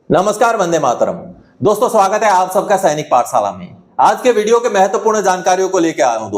नमस्कार, वंदे मातरम। दोस्तों, स्वागत है आप सबका सैनिक पाठशाला में। आज के वीडियो के महत्वपूर्ण जानकारियों को लेकर आया हूं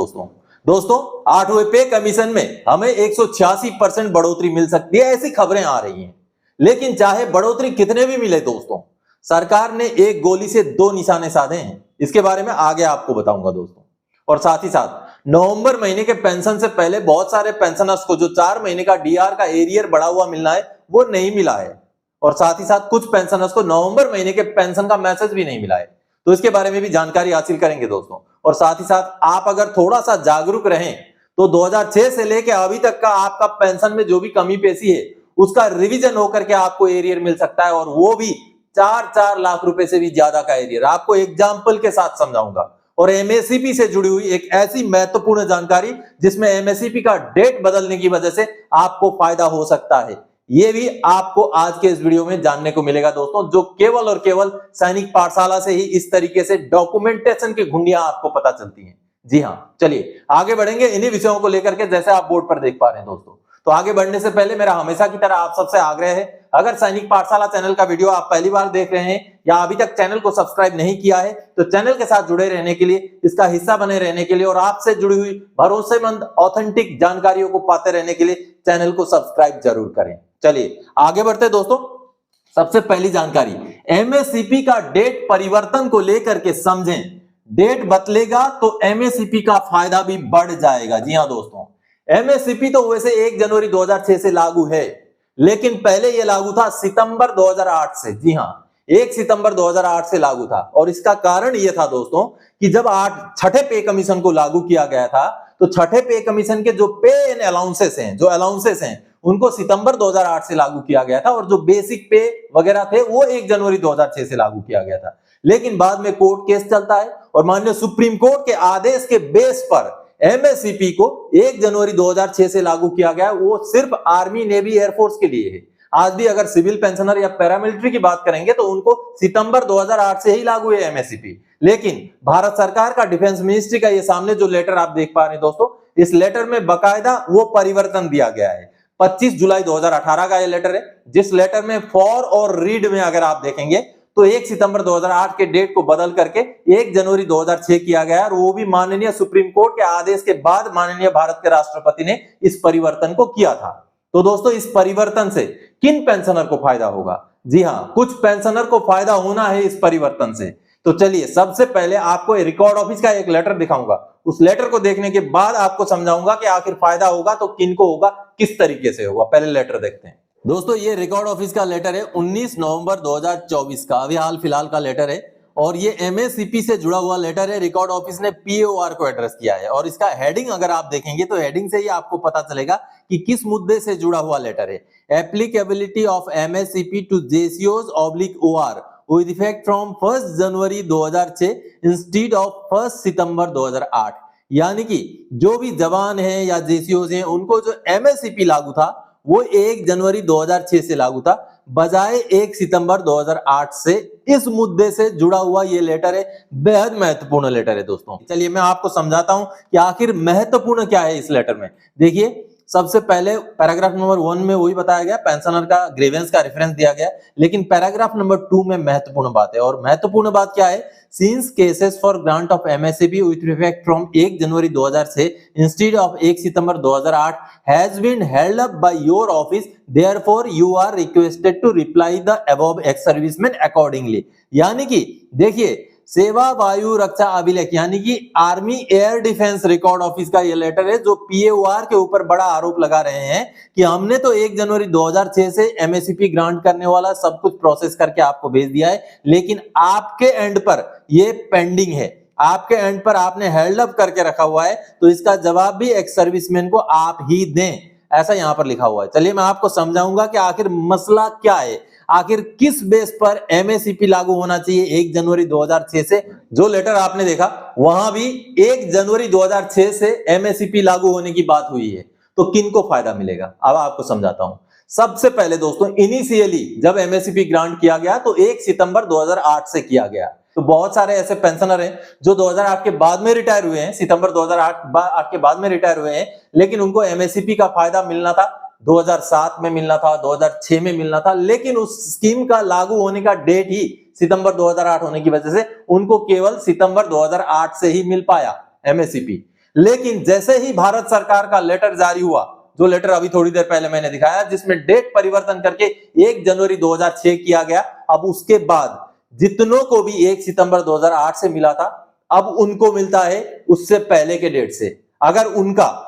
दोस्तों 8वें पे कमीशन में हमें 186% बढ़ोतरी मिल सकती है, ऐसी खबरें आ रही हैं। लेकिन चाहे बढ़ोतरी कितने भी मिले दोस्तों, सरकार ने एक गोली से दो निशाने साधे हैं। इसके बारे में आगे आपको बताऊंगा दोस्तों। और साथ ही साथ नवंबर महीने के पेंशन से पहले बहुत सारे पेंशनर्स को जो 4 महीने का डीआर का एरियर बढ़ा हुआ मिलना है वो नहीं मिला है। और साथ ही साथ कुछ पेंशनर्स को नवंबर महीने के पेंशन का मैसेज भी नहीं मिला है, तो इसके बारे में भी जानकारी हासिल करेंगे दोस्तों। और साथ ही साथ आप अगर थोड़ा सा जागरूक रहें तो 2006 से लेके अभी तक का आपका पेंशन में जो भी कमी पेशी है उसका रिवीजन होकर के आपको एरियर मिल सकता है, और वो भी 4-4 लाख रुपए से भी ज्यादा का एरियर। आपको एग्जाम्पल के साथ समझाऊंगा। और एमएससीपी से जुड़ी हुई एक ऐसी महत्वपूर्ण जानकारी जिसमें एमएससीपी का डेट बदलने की वजह से आपको फायदा हो सकता है, ये भी आपको आज के इस वीडियो में जानने को मिलेगा दोस्तों, जो केवल और केवल सैनिक पाठशाला से ही इस तरीके से डॉक्यूमेंटेशन की घुंडियां आपको पता चलती हैं। जी हां, चलिए आगे बढ़ेंगे इन्हीं विषयों को लेकर के, जैसे आप बोर्ड पर देख पा रहे हैं दोस्तों। तो आगे बढ़ने से पहले मेरा हमेशा की तरह आप सबसे आग्रह है, अगर सैनिक पाठशाला चैनल का वीडियो आप पहली बार देख रहे हैं या अभी तक चैनल को सब्सक्राइब नहीं किया है तो चैनल के साथ जुड़े रहने के लिए, इसका हिस्सा बने रहने के लिए और आपसे जुड़ी हुई भरोसेमंद ऑथेंटिक जानकारियों को पाते रहने के लिए चैनल को सब्सक्राइब जरूर करें। चलिए आगे बढ़ते दोस्तों। सबसे पहली जानकारी, एमएससीपी का डेट परिवर्तन को लेकर के समझें। डेट बदलेगा तो एमएससीपी का फायदा भी बढ़ जाएगा। जी हां दोस्तों, एमएससीपी तो वैसे 1 जनवरी 2006 से लागू है, लेकिन पहले यह लागू था सितंबर 2008 से। जी हां, 1 सितंबर 2008 से लागू था। और इसका कारण यह था दोस्तों कि जब छठे पे कमीशन को लागू किया गया था तो छठे पे कमीशन के जो पे एंड अलाउंसेस हैं उनको सितंबर 2008 से लागू किया गया था, और जो बेसिक पे वगैरह थे वो 1 जनवरी 2006 से लागू किया गया था। लेकिन बाद में कोर्ट केस चलता है और माननीय सुप्रीम कोर्ट के आदेश के बेस पर एमएससीपी को 1 जनवरी 2006 से लागू किया गया। वो सिर्फ आर्मी, नेवी, एयरफोर्स के लिए है। आज भी अगर सिविल पेंशनर या पैरामिलिट्री की बात करेंगे तो उनको सितंबर 2008 से ही लागू है एमएससीपी। लेकिन भारत सरकार का डिफेंस मिनिस्ट्री का ये सामने जो लेटर आप देख पा रहे हैं दोस्तों, इस लेटर में बकायदा वो परिवर्तन दिया गया है। 25 जुलाई 2018 का ये लेटर है, जिस लेटर में फॉर और रीड में अगर आप देखेंगे तो 1 सितंबर 2008 के डेट को बदल करके 1 जनवरी 2006 किया गया, और वो भी माननीय सुप्रीम कोर्ट के आदेश के बाद माननीय भारत के राष्ट्रपति ने इस परिवर्तन को किया था। तो दोस्तों, इस परिवर्तन से किन पेंशनर को फायदा होगा? जी हां, कुछ पेंशनर को फायदा होना है इस परिवर्तन से। तो चलिए सबसे पहले आपको रिकॉर्ड ऑफिस का एक लेटर दिखाऊंगा। उस लेटर को देखने के बाद आपको समझाऊंगा कि आखिर फायदा होगा तो किनको होगा, किस तरीके से होगा। पहले लेटर देखते हैं दोस्तों। ये रिकॉर्ड ऑफिस का लेटर है 19 नवंबर 2024 का, अभी हाल फिलहाल का लेटर है, और ये एमएससीपी से जुड़ा हुआ लेटर है। रिकॉर्ड ऑफिस ने पीओआर को एड्रेस किया है, और इसका हेडिंग अगर आप देखेंगे तो हेडिंग से ही आपको पता चलेगा कि किस मुद्दे से जुड़ा हुआ लेटर है। एप्लीकेबिलिटी ऑफ एमएससीपी टू जेसीओज oblique OR with effect from 1 January 2006 instead of 1 September 2008। यानी कि जो भी जवान हैं या जेसीओज हैं उनको जो एमएससीपी लागू था वो 1 जनवरी 2006 से लागू था, बजाय 1 सितंबर 2008 से। इस मुद्दे से जुड़ा हुआ ये लेटर है, बेहद महत्वपूर्ण लेटर है दोस्तों। चलिए मैं आपको समझाता हूं कि आखिर महत्वपूर्ण क्या है इस लेटर में। देखिए, सबसे पहले पैराग्राफ नंबर 1 में वही बताया गया, पेंशनर का ग्रीवेंस का रेफरेंस दिया गया। लेकिन पैराग्राफ नंबर 2 में महत्वपूर्ण बात है, और महत्वपूर्ण बात क्या है? Since cases for grant of MSCP with effect from 1 January 2006 instead of 1 September 2008 has been held up by your office, therefore you are requested to reply the above ex serviceman accordingly. यानी कि देखिए, सेवा वायु रक्षा अभिलेख यानी कि army air defence record office का यह लेटर है, जो पीएओआर के ऊपर बड़ा आरोप लगा रहे हैं कि हमने तो 1 जनवरी 2006 से एमएससीपी ग्रांट करने वाला सब कुछ प्रोसेस करके आपको भेज दिया है, लेकिन आपके एंड पर यह पेंडिंग है, आपके एंड पर आपने हेल्ड अप करके रखा हुआ है, तो इसका जवाब भी एक्स सर्विसमैन को आप ही दें, ऐसा यहां पर लिखा हुआ है। चलिए मैं आपको समझाऊंगा कि आखिर मसला क्या है, आखिर किस बेस पर एमएससीपी लागू होना चाहिए 1 जनवरी 2006 से। जो लेटर आपने देखा वहां भी 1 जनवरी 2006 से एमएससीपी लागू होने की बात हुई है, तो किनको फायदा मिलेगा अब आपको समझाता हूं। सबसे पहले दोस्तों, इनिशियली जब एमएससीपी ग्रांट किया गया तो 1 सितंबर 2008 से किया गया। तो बहुत सारे ऐसे पेंशनर हैं जो 2008 के बाद में रिटायर हुए हैं, सितंबर 2008 के बाद में रिटायर हुए हैं, लेकिन उनको एमएससीपी का फायदा मिलना था 2007 में मिलना था, 2006 में मिलना था, लेकिन उस स्कीम का लागू होने का डेट ही सितंबर 2008 होने की वजह से उनको केवल सितंबर 2008 से ही मिल पाया एमएससीपी। लेकिन जैसे ही भारत सरकार का लेटर जारी हुआ, जो लेटर अभी थोड़ी देर पहले मैंने दिखाया, जिसमें डेट परिवर्तन करके 1 जनवरी 2006 किया गया, अब उसके बाद जितनों को भी 1 सितंबर 2008 से मिला था, अब उनको मिलता है उससे पहले के डेट से। अगर उनका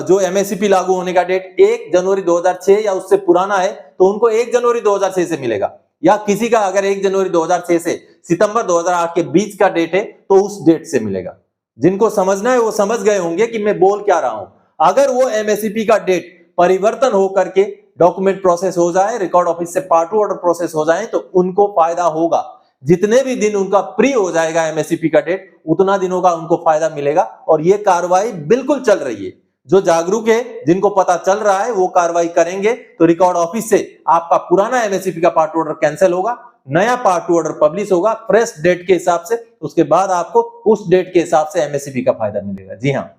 जो एमएससीपी लागू होने का डेट 1 जनवरी 2006 या उससे पुराना है तो उनको 1 जनवरी 2006 से मिलेगा, या किसी का अगर 1 जनवरी 2006 से सितंबर 2008 के बीच का डेट है तो उस डेट से मिलेगा। जिनको समझना है वो समझ गए होंगे कि मैं बोल क्या रहा हूं। अगर वो एमएससीपी का डेट परिवर्तन होकर के डॉक्यूमेंट प्रोसेस हो जाए, रिकॉर्ड ऑफिस से पार्ट 2 ऑर्डर प्रोसेस हो जाए, तो उनको फायदा होगा। जितने भी दिन उनका प्री हो जाएगा एमएससीपी का डेट, उतना दिनों का उनको फायदा मिलेगा। और ये कार्रवाई बिल्कुल चल रही है। जो जागरूक है, जिनको पता चल रहा है, वो कार्रवाई करेंगे तो रिकॉर्ड ऑफिस से आपका पुराना एमएससीपी का पार्ट 2 ऑर्डर कैंसिल होगा, नया पार्ट 2 ऑर्डर पब्लिश होगा फ्रेश डेट के हिसाब से। उसके बाद आपको उस डेट के हिसाब से एमएससीपी का फायदा मिलेगा। जी हाँ,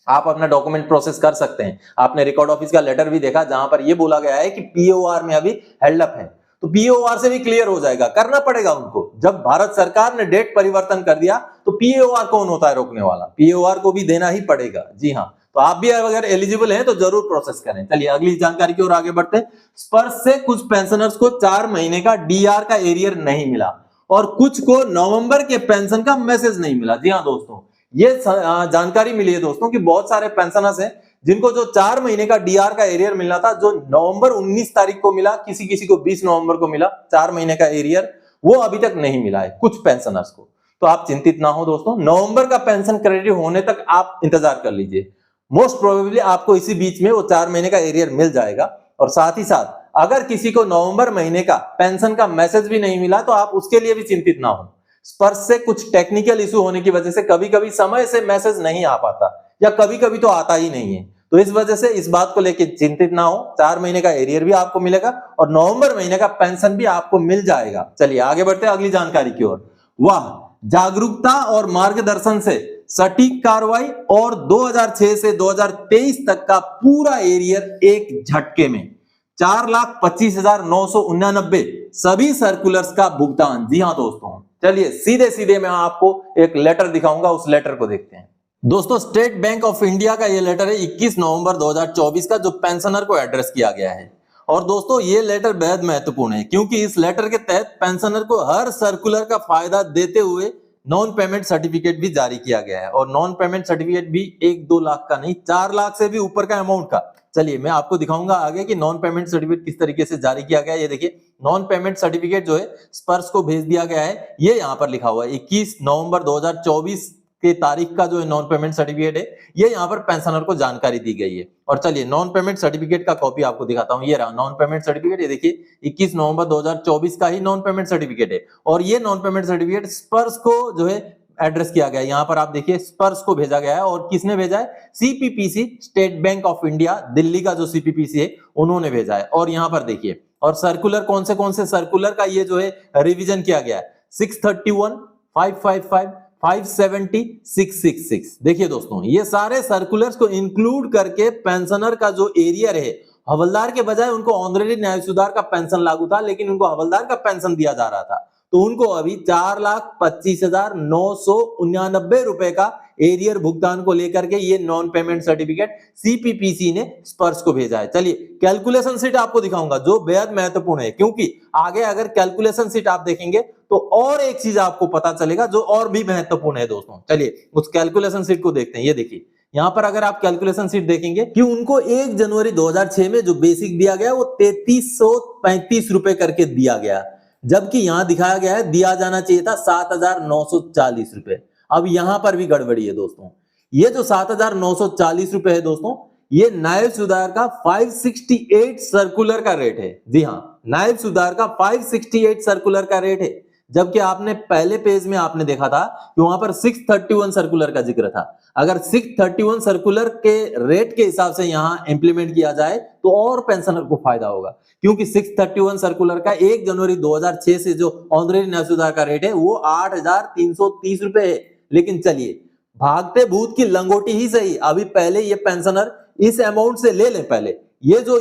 आप अपना डॉक्यूमेंट प्रोसेस कर सकते हैं। आपने रिकॉर्ड ऑफिस का लेटर भी देखा जहां पर यह बोला गया है कि पीओआर में अभी हेल्ड अप है, तो पीओआर से भी क्लियर हो जाएगा, करना पड़ेगा उनको। जब भारत सरकार ने डेट परिवर्तन कर दिया तो पीओआर कौन होता है रोकने वाला, पीओआर को भी देना ही पड़ेगा। जी हाँ, तो आप भी अगर एलिजिबल हैं तो जरूर प्रोसेस करें। चलिए अगली जानकारी की ओर आगे बढ़ते हैं। स्पर्श से कुछ पेंशनर्स को 4 महीने का डीआर का एरियर नहीं मिला और कुछ को नवंबर के पेंशन का मैसेज नहीं मिला। जी हाँ दोस्तों, ये जानकारी मिली है दोस्तों कि बहुत सारे पेंशनर्स हैं जिनको जो 4 महीने का डीआर का एरियर मिलना था, जो नवंबर 19 तारीख को मिला, किसी किसी को 20 नवंबर को मिला 4 महीने का एरियर, वो अभी तक नहीं मिला है कुछ पेंशनर्स को। तो आप चिंतित ना हो दोस्तों, नवंबर का पेंशन क्रेडिट होने तक आप इंतजार कर लीजिए। मोस्ट प्रोबेबली आपको इसी बीच में वो 4 महीने का एरियर मिल जाएगा। और साथ ही साथ अगर किसी को नवंबर महीने का पेंशन का मैसेज भी नहीं मिला तो आप उसके लिए भी चिंतित ना हो। स्पर्श से कुछ टेक्निकल इशू होने की वजह से कभी कभी समय से मैसेज नहीं आ पाता, या कभी कभी तो आता ही नहीं है। तो इस वजह से इस बात को लेकर चिंतित ना हो, 4 महीने का एरियर भी आपको मिलेगा और नवंबर महीने का पेंशन भी आपको मिल जाएगा। चलिए आगे बढ़ते हैं अगली जानकारी की ओर। वाह, जागरूकता और मार्गदर्शन से सटीक कार्रवाई और 2006 से 2023 तक का पूरा एरियर एक झटके में 4,25,989 सभी सर्कुलर्स का भुगतान। जी हाँ दोस्तों, चलिए सीधे सीधे मैं आपको एक लेटर दिखाऊंगा, उस लेटर को देखते हैं। दोस्तों, स्टेट बैंक ऑफ इंडिया का यह लेटर है 21 नवंबर 2024 का, जो पेंशनर को एड्रेस किया गया है। और दोस्तों ये लेटर बेहद महत्वपूर्ण है क्योंकि इस लेटर के तहत पेंशनर को हर सर्कुलर का फायदा देते हुए नॉन पेमेंट सर्टिफिकेट भी जारी किया गया है। और नॉन पेमेंट सर्टिफिकेट भी 1-2 लाख का नहीं, 4 लाख से भी ऊपर का अमाउंट का। चलिए मैं आपको दिखाऊंगा आगे कि नॉन पेमेंट सर्टिफिकेट किस तरीके से जारी किया गया है। ये देखिए, नॉन पेमेंट सर्टिफिकेट जो है स्पर्श को भेज दिया गया है। ये यहाँ पर लिखा हुआ है 21 नवंबर 2024 के तारीख का जो नॉन पेमेंट सर्टिफिकेट है, ये यहाँ पर पेंशनर को जानकारी दी गई है। और चलिए नॉन पेमेंट सर्टिफिकेट का कॉपी आपको दिखाता हूँ। ये रहा नॉन पेमेंट सर्टिफिकेट, ये देखिए 21 नवंबर 2024 का ही नॉन पेमेंट सर्टिफिकेट है। और ये नॉन पेमेंट सर्टिफिकेट स्पर्श को जो है एड्रेस किया गया है। यहाँ पर आप देखिए स्पर्श को भेजा गया है। और किसने भेजा है? CPPC, state bank of India Delhi का जो सीपीपीसी है उन्होंने भेजा है। और यहाँ पर देखिए, और सर्कुलर कौन से सर्कुलर का ये जो है रिवीजन किया गया है, 631, 555, 570, 666। देखिए दोस्तों, ये सारे सर्कुलर्स को इंक्लूड करके पेंशनर का जो एरियर है, हवलदार के बजाय उनको ऑनरेरी न्याय सुधार का पेंशन लागू था, लेकिन उनको हवलदार का पेंशन दिया जा रहा था, तो उनको अभी 4,25,989 रुपए का एरियर भुगतान को लेकर के ये नॉन पेमेंट सर्टिफिकेट सीपीपीसी ने स्पर्श को भेजा है। चलिए कैलकुलेशन शीट आपको दिखाऊंगा जो बेहद महत्वपूर्ण है, क्योंकि आगे अगर कैलकुलेशन शीट आप देखेंगे तो और एक चीज आपको पता चलेगा जो और भी महत्वपूर्ण है दोस्तों। चलिए उस कैलकुलेशन शीट को देखते हैं। ये देखिए, यहां पर अगर आप कैलकुलेशन शीट देखेंगे कि उनको 1 जनवरी 2006 में जो बेसिक दिया गया वो 3335 रुपए करके दिया गया, जबकि यहां दिखाया गया है दिया जाना चाहिए था 7,940 रुपए। अब यहां पर भी गड़बड़ी है दोस्तों। ये जो 7,940 रुपए है दोस्तों, ये नायब सुधार का 568 सर्कुलर का रेट है। जी हां, नायब सुधार का 568 सर्कुलर का रेट है, जबकि आपने पहले पेज में आपने देखा था कि वहां पर 631 सर्कुलर का जिक्र था। अगर 631 सर्कुलर के रेट के हिसाब से यहां इंप्लीमेंट किया जाए तो और पेंशनर को फायदा होगा, क्योंकि 631 सर्कुलर का 1 जनवरी 2006 से जो ऑनरेरी न्याय सुधार का रेट है वो 8,330 रुपए है। लेकिन चलिए, भागते भूत की लंगोटी ही सही, अभी पहले ये पेंशनर इस अमाउंट से ले ले, पहले ये जो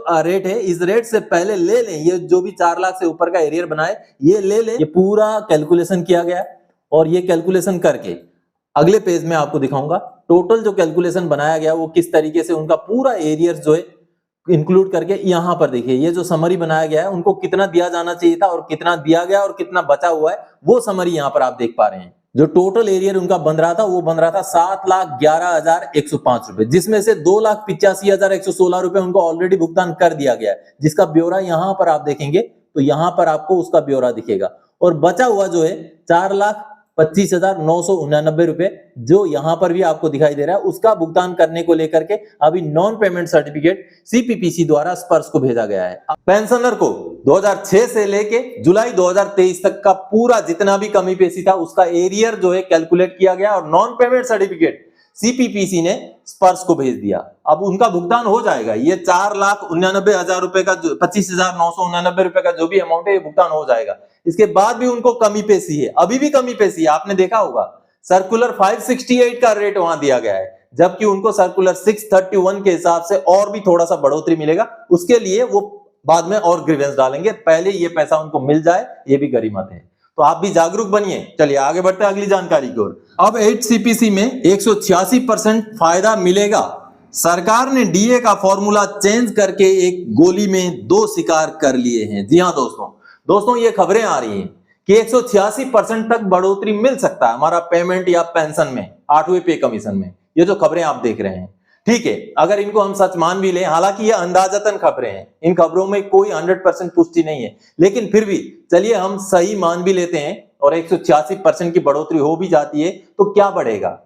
रेट है, इस रेट से पहले ले लें, ये जो भी 4 लाख से ऊपर का एरियर बनाए ये ले लें। ये पूरा कैलकुलेशन किया गया और ये कैलकुलेशन करके अगले पेज में आपको दिखाऊंगा टोटल जो कैलकुलेशन बनाया गया वो किस तरीके से उनका पूरा एरियर जो है इंक्लूड करके। यहां पर देखिए ये जो समरी बनाया गया है उनको कितना दिया जाना चाहिए था और कितना दिया गया और कितना बचा हुआ है वो समरी यहां पर आप देख पा रहे हैं। जो टोटल एरियर उनका बन रहा था वो बन रहा था 7,11,105 रुपए, जिसमें से 2,85,116 रुपए उनको ऑलरेडी भुगतान कर दिया गया है, जिसका ब्यौरा यहां पर आप देखेंगे तो यहां पर आपको उसका ब्यौरा दिखेगा। और बचा हुआ जो है 4,25,999 रुपए जो यहां पर भी आपको दिखाई दे रहा है, उसका भुगतान करने को लेकर के अभी नॉन पेमेंट सर्टिफिकेट सीपीपीसी द्वारा स्पर्श को भेजा गया है। पेंशनर को 2006 से लेके जुलाई 2023 तक का पूरा जितना भी कमी पेशी था उसका एरियर जो है कैलकुलेट किया गया और नॉन पेमेंट सर्टिफिकेट सीपीपीसी ने स्पर्श को भेज दिया। अब उनका भुगतान हो जाएगा। ये 4,99,000 रुपए का 25,999 रुपए का जो भी अमाउंट है ये भुगतान हो जाएगा। इसके बाद भी उनको कमी पेशी है, अभी भी कमी पेशी है। आपने देखा होगा सर्कुलर 568 का रेट वहां दिया गया है, जबकि उनको सर्कुलर 631 के हिसाब से और भी थोड़ा सा बढ़ोतरी मिलेगा। उसके लिए वो बाद में और ग्रीवेंस डालेंगे, पहले ये पैसा उनको मिल जाए, ये भी गरीमत है। तो आप भी जागरूक बनिए। चलिए आगे बढ़ते हैं अगली जानकारी की ओर। अब 8 सीपीसी में 186% फायदा मिलेगा। सरकार ने डीए का फॉर्मूला चेंज करके एक गोली में 2 शिकार कर लिए हैं। जी हां दोस्तों ये खबरें आ रही हैं कि 186% तक बढ़ोतरी मिल सकता है हमारा पेमेंट या पेंशन में, 8वें पे कमीशन में। ये जो खबरें आप देख रहे हैं, ठीक है, अगर इनको हम सच मान भी लें, हालांकि ये अंदाजतन खबरें हैं, इन खबरों में कोई 100% पुष्टि नहीं है, लेकिन फिर भी चलिए हम सही मान भी लेते हैं और 186% की बढ़ोतरी हो भी जाती है तो क्या बढ़ेगा।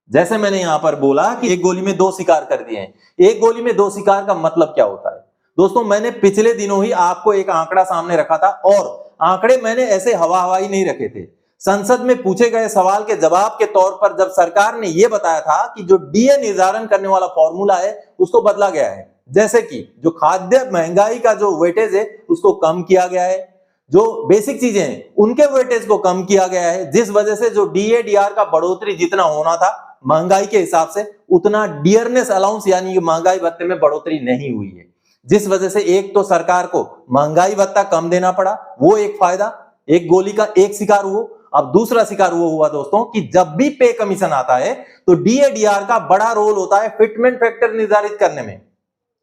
जैसे मैंने यहां पर बोला कि एक गोली में 2 शिकार कर दिए हैं। एक गोली में 2 शिकार का मतलब क्या होता है दोस्तों? मैंने पिछले दिनों ही आपको एक आंकड़ा सामने रखा था और आंकड़े मैंने ऐसे हवा-हवाई नहीं रखे थे। संसद में पूछे गए सवाल के जवाब के तौर पर जब सरकार ने यह बताया था कि जो डीए निर्धारण करने वाला फॉर्मूला है उसको बदला गया है, जैसे कि जो खाद्य महंगाई का जो वेटेज है उसको कम किया गया है, जो बेसिक चीजें हैं उनके वेटेज को कम किया गया है, जिस वजह से जो डीए डीआर का बढ़ोतरी जितना होना था महंगाई के हिसाब से उतना डियरनेस अलाउंस यानी महंगाई भत्ते में बढ़ोतरी नहीं हुई है, जिस वजह से एक तो सरकार को महंगाई भत्ता कम देना पड़ा, वो एक फायदा, एक गोली का एक शिकार हुआ। अब दूसरा शिकार वो हुआ दोस्तों कि जब भी पे कमीशन आता है तो डीएडीआर का बड़ा रोल होता है फिटमेंट फैक्टर निर्धारित करने में।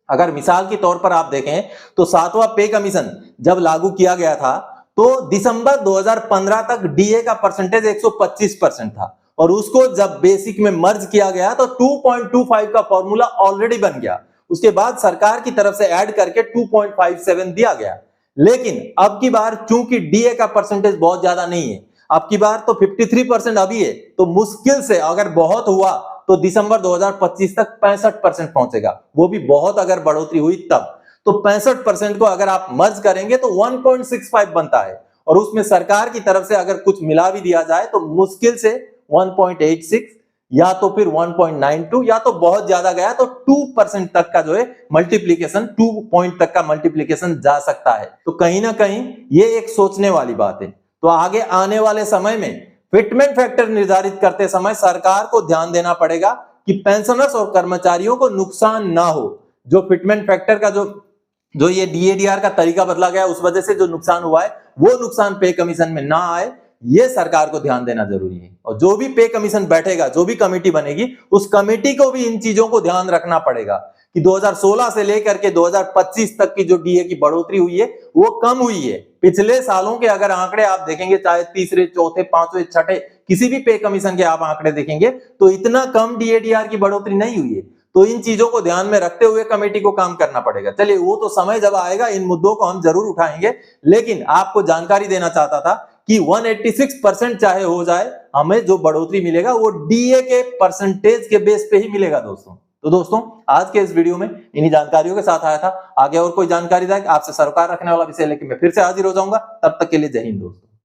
अगर मिसाल के तौर पर आप देखें तो 7वां पे कमीशन जब लागू किया गया था तो दिसंबर 2015 तक डीए का परसेंटेज 125% था और उसको जब बेसिक में मर्ज किया गया तो 2.25 का फॉर्मूला ऑलरेडी बन गया। उसके बाद सरकार की तरफ से ऐड करके 2.57 दिया गया। लेकिन अब की बार चूंकि डीए का परसेंटेज बहुत ज्यादा नहीं है, अब की बार तो 53% अभी है, तो मुश्किल से अगर बहुत हुआ तो दिसंबर 2025 तक 65% पहुंचेगा, वो भी बहुत अगर बढ़ोतरी हुई तब। तो 65% को अगर आप मर्ज करेंगे तो 1.65 बनता है और उसमें सरकार की तरफ से अगर कुछ मिला भी दिया जाए तो मुश्किल से 1.86 या तो फिर 1.92 या तो बहुत ज्यादा गया तो 2% तक का जो है मल्टीप्लीकेशन, 2 पॉइंट तक का मल्टीप्लीकेशन जा सकता है। तो कहीं ना कहीं ये एक सोचने वाली बात है। तो आगे आने वाले समय में फिटमेंट फैक्टर निर्धारित करते समय सरकार को ध्यान देना पड़ेगा कि पेंशनर्स और कर्मचारियों को नुकसान ना हो। जो फिटमेंट फैक्टर का जो ये डीएडीआर का तरीका बदला गया उस वजह से जो नुकसान हुआ है वो नुकसान पे कमीशन में ना आए, ये सरकार को ध्यान देना जरूरी है। और जो भी पे कमीशन बैठेगा, जो भी कमेटी बनेगी, उस कमेटी को भी इन चीजों को ध्यान रखना पड़ेगा कि 2016 से लेकर के 2025 तक की जो डीए की बढ़ोतरी हुई है वो कम हुई है। पिछले सालों के अगर आंकड़े आप देखेंगे, चाहे तीसरे, चौथे, पांचवें, छठे किसी भी पे कमीशन के आप आंकड़े देखेंगे तो इतना कम डीएडीआर की बढ़ोतरी नहीं हुई है। तो इन चीजों को ध्यान में रखते हुए कमेटी को काम करना पड़ेगा। चलिए वो तो समय जब आएगा इन मुद्दों को हम जरूर उठाएंगे, लेकिन आपको जानकारी देना चाहता था कि 186% चाहे हो जाए, हमें जो बढ़ोतरी मिलेगा वो डीए के परसेंटेज के बेस पे ही मिलेगा दोस्तों। तो दोस्तों आज के इस वीडियो में इन्हीं जानकारियों के साथ आया था। आगे और कोई जानकारी आपसे सरोकार रखने वाला विषय लेकर मैं फिर से हाजिर हो जाऊंगा। तब तक के लिए जय हिंद दोस्तों।